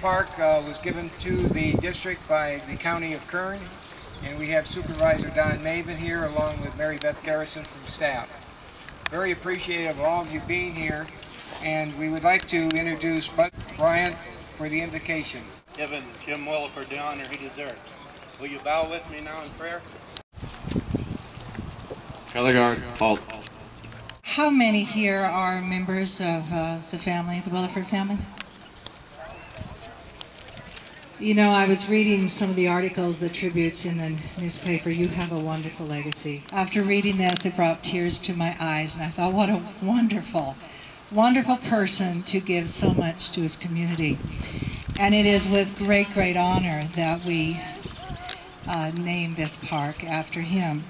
Park was given to the district by the County of Kern, and we have Supervisor Maben here along with Mary Beth Garrison from staff. Very appreciative of all of you being here, and we would like to introduce Bud Bryant for the invocation. Giving Jim Williford the honor he deserves. Will you bow with me now in prayer? Landsgaard, halt. How many here are members of the family, the Williford family? You know, I was reading some of the articles, the tributes in the newspaper. You have a wonderful legacy. After reading this, it brought tears to my eyes, and I thought, what a wonderful, wonderful person to give so much to his community. And it is with great, great honor that we name this park after him.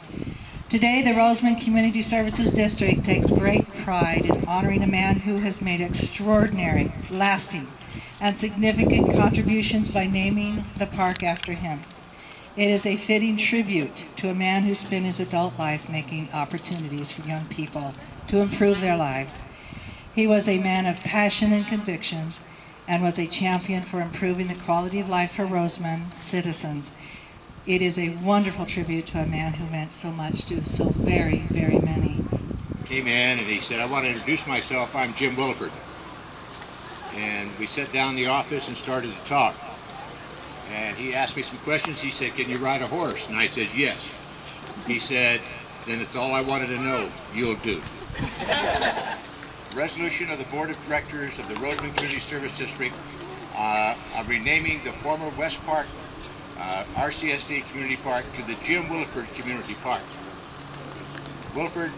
Today, the Rosamond Community Services District takes great pride in honoring a man who has made extraordinary, lasting, and significant contributions by naming the park after him. It is a fitting tribute to a man who spent his adult life making opportunities for young people to improve their lives. He was a man of passion and conviction and was a champion for improving the quality of life for Rosamond citizens. It is a wonderful tribute to a man who meant so much to so very, very many. Came in and he said, I want to introduce myself, I'm Jim Williford. And we sat down in the office and started to talk. And he asked me some questions. He said, can you ride a horse? And I said, yes. He said, then it's all I wanted to know. You'll do. Resolution of the Board of Directors of the Rosamond Community Service District of renaming the former Westpark RCSD Community Park to the Jim Williford Community Park. Williford,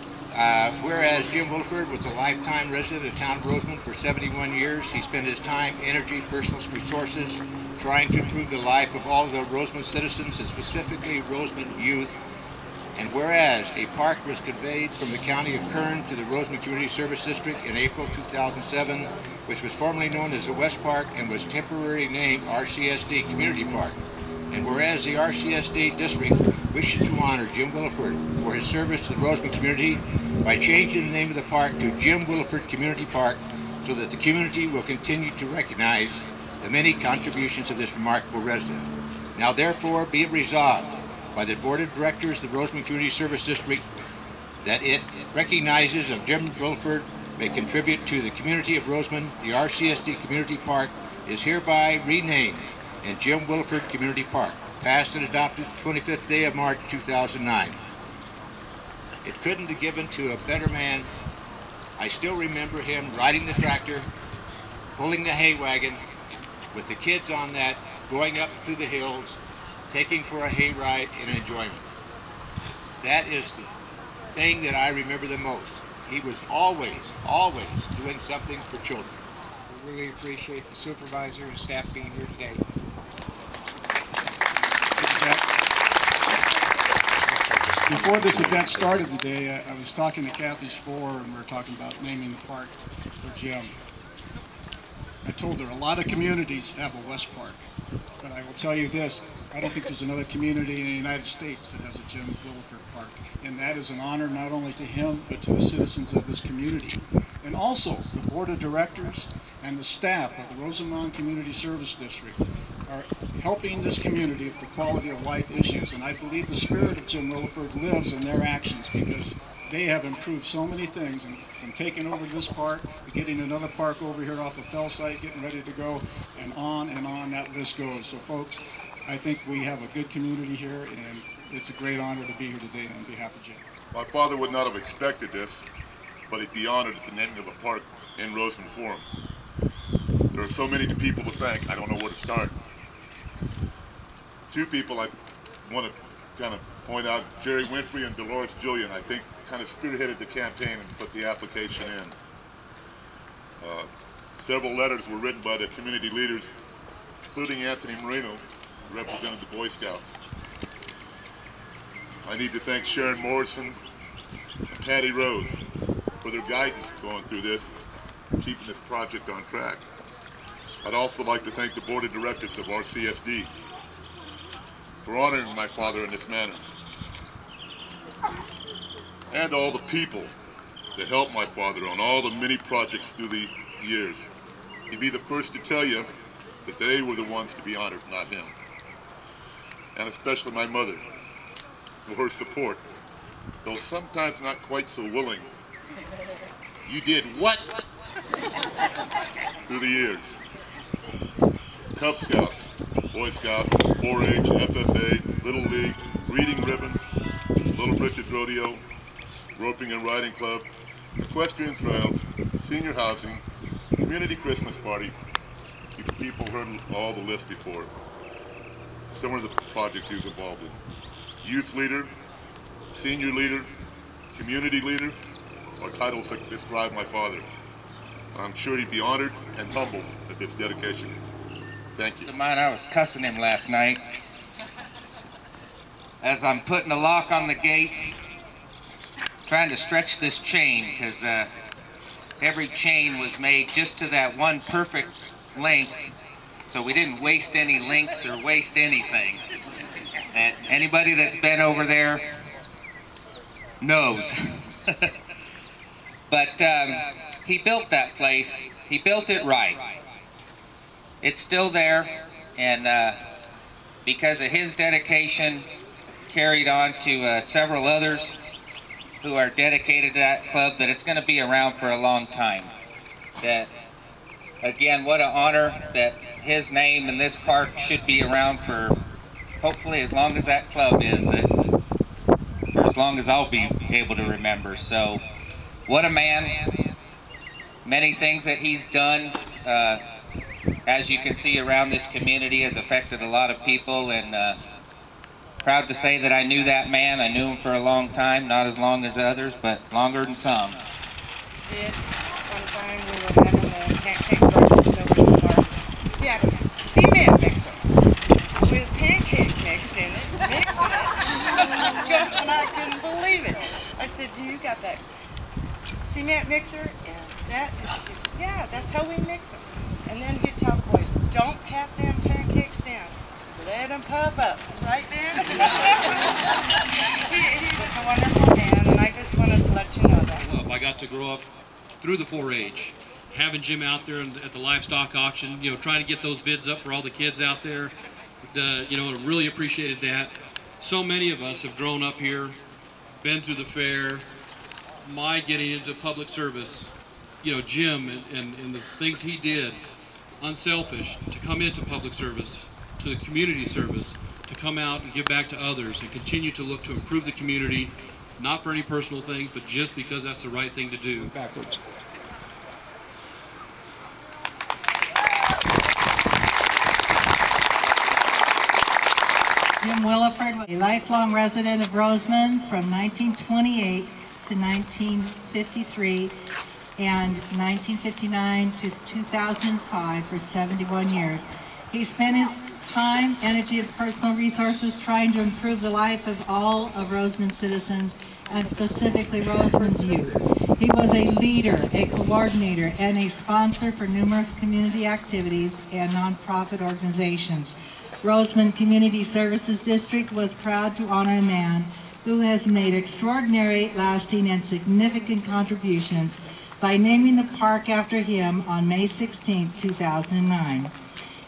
whereas Jim Williford was a lifetime resident of the town of Rosamond for 71 years, he spent his time, energy, personal resources trying to improve the life of all of the Rosamond citizens and specifically Rosamond youth. And whereas a park was conveyed from the County of Kern to the Rosamond Community Service District in April 2007, which was formerly known as the Westpark and was temporarily named RCSD Community Park. And whereas the RCSD District wishes to honor Jim Williford for his service to the Rosamond community by changing the name of the park to Jim Williford Community Park so that the community will continue to recognize the many contributions of this remarkable resident. Now therefore be it resolved by the Board of Directors of the Rosamond Community Service District that it recognizes that Jim Williford may contribute to the community of Rosamond. The RCSD Community Park is hereby renamed and Jim Williford Community Park, passed and adopted the 25th day of March 2009. It couldn't have given to a better man. I still remember him riding the tractor, pulling the hay wagon, with the kids on that, going up through the hills, taking for a hay ride and enjoyment. That is the thing that I remember the most. He was always, always doing something for children. We really appreciate the supervisor and staff being here today. Before this event started today, I was talking to Kathy Spoor and we were talking about naming the park for Jim. I told her a lot of communities have a Westpark, but I will tell you this, I don't think there's another community in the United States that has a Jim Williford Park. And that is an honor not only to him, but to the citizens of this community. And also the Board of Directors and the staff of the Rosamond Community Service District are helping this community with the quality of life issues. And I believe the spirit of Jim Williford lives in their actions because they have improved so many things, and from taking over this park to getting another park over here off of Fell Site, getting ready to go, and on that list goes. So folks, I think we have a good community here, and it's a great honor to be here today on behalf of Jim. My father would not have expected this, but he'd be honored at the naming of a park in Rosamond for him. There are so many people to thank, I don't know where to start. Two people I want to kind of point out, Jerry Winfrey and Dolores Julian, I think kind of spearheaded the campaign and put the application in. Several letters were written by the community leaders, including Anthony Marino, who represented the Boy Scouts. I need to thank Sharon Morrison and Patty Rose for their guidance going through this, keeping this project on track. I'd also like to thank the Board of Directors of RCSD for honoring my father in this manner, and all the people that helped my father on all the many projects through the years. He'd be the first to tell you that they were the ones to be honored, not him. And especially my mother, for her support, though sometimes not quite so willing. You did what? Through the years. Cub Scouts, Boy Scouts, 4-H, FFA, Little League, reading ribbons, Little Britches Rodeo, roping and riding club, equestrian trails, senior housing, community Christmas party. You people heard all the list before. Some of the projects he was involved in. Youth leader, senior leader, community leader, or titles that describe my father. I'm sure he'd be honored and humbled at this dedication. Thank you. I was cussing him last night as I'm putting the lock on the gate, trying to stretch this chain, because every chain was made just to that one perfect length, so we didn't waste any links or waste anything. And anybody that's been over there knows. But he built that place. He built it right. It's still there, and because of his dedication, carried on to several others who are dedicated to that club, that it's going to be around for a long time. That, again, what an honor that his name and this park should be around for hopefully as long as that club is, for as long as I'll be able to remember. So, what a man. Many things that he's done, as you can see around this community, has affected a lot of people, and proud to say that I knew that man. I knew him for a long time, not as long as others, but longer than some. One time we were having a pancake breakfast over in the park. He had a cement mixer with pancake mix in it, mixing it. And I couldn't believe it. I said, "You got that cement mixer?" And that is, he said, "Yeah, that's how we mix them." And then he'd tell the boys, "Don't pat them pancakes down. Let them puff up." Right, man? He was a wonderful man, and I just wanted to let you know that. I got to grow up through the 4-H, having Jim out there at the livestock auction, trying to get those bids up for all the kids out there. Really appreciated that. So many of us have grown up here, been through the fair. My getting into public service, Jim and the things he did, unselfish, to come into public service, to the community service, to come out and give back to others and continue to look to improve the community, not for any personal things, but just because that's the right thing to do. Backwards. Jim Williford was a lifelong resident of Rosamond from 1928 to 1953 and 1959 to 2005 for 71 years. He spent his time, energy, and personal resources trying to improve the life of all of Rosamond's citizens, and specifically Rosamond's youth. He was a leader, a coordinator, and a sponsor for numerous community activities and nonprofit organizations. Rosamond Community Services District was proud to honor a man who has made extraordinary, lasting, and significant contributions by naming the park after him on May 16, 2009.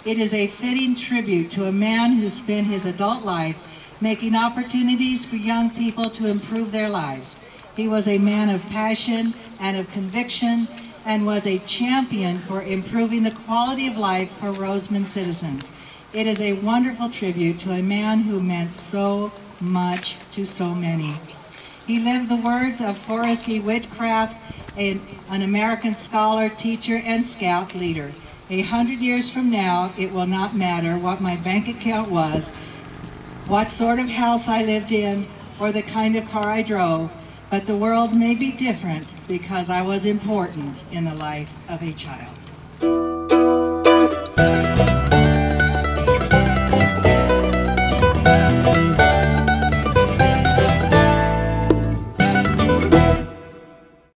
It is a fitting tribute to a man who spent his adult life making opportunities for young people to improve their lives. He was a man of passion and of conviction, and was a champion for improving the quality of life for Rosamond citizens. It is a wonderful tribute to a man who meant so much to so many. He lived the words of Forrest E. Whitcraft, an American scholar, teacher, and scout leader. 100 years from now, it will not matter what my bank account was, what sort of house I lived in, or the kind of car I drove, but the world may be different because I was important in the life of a child.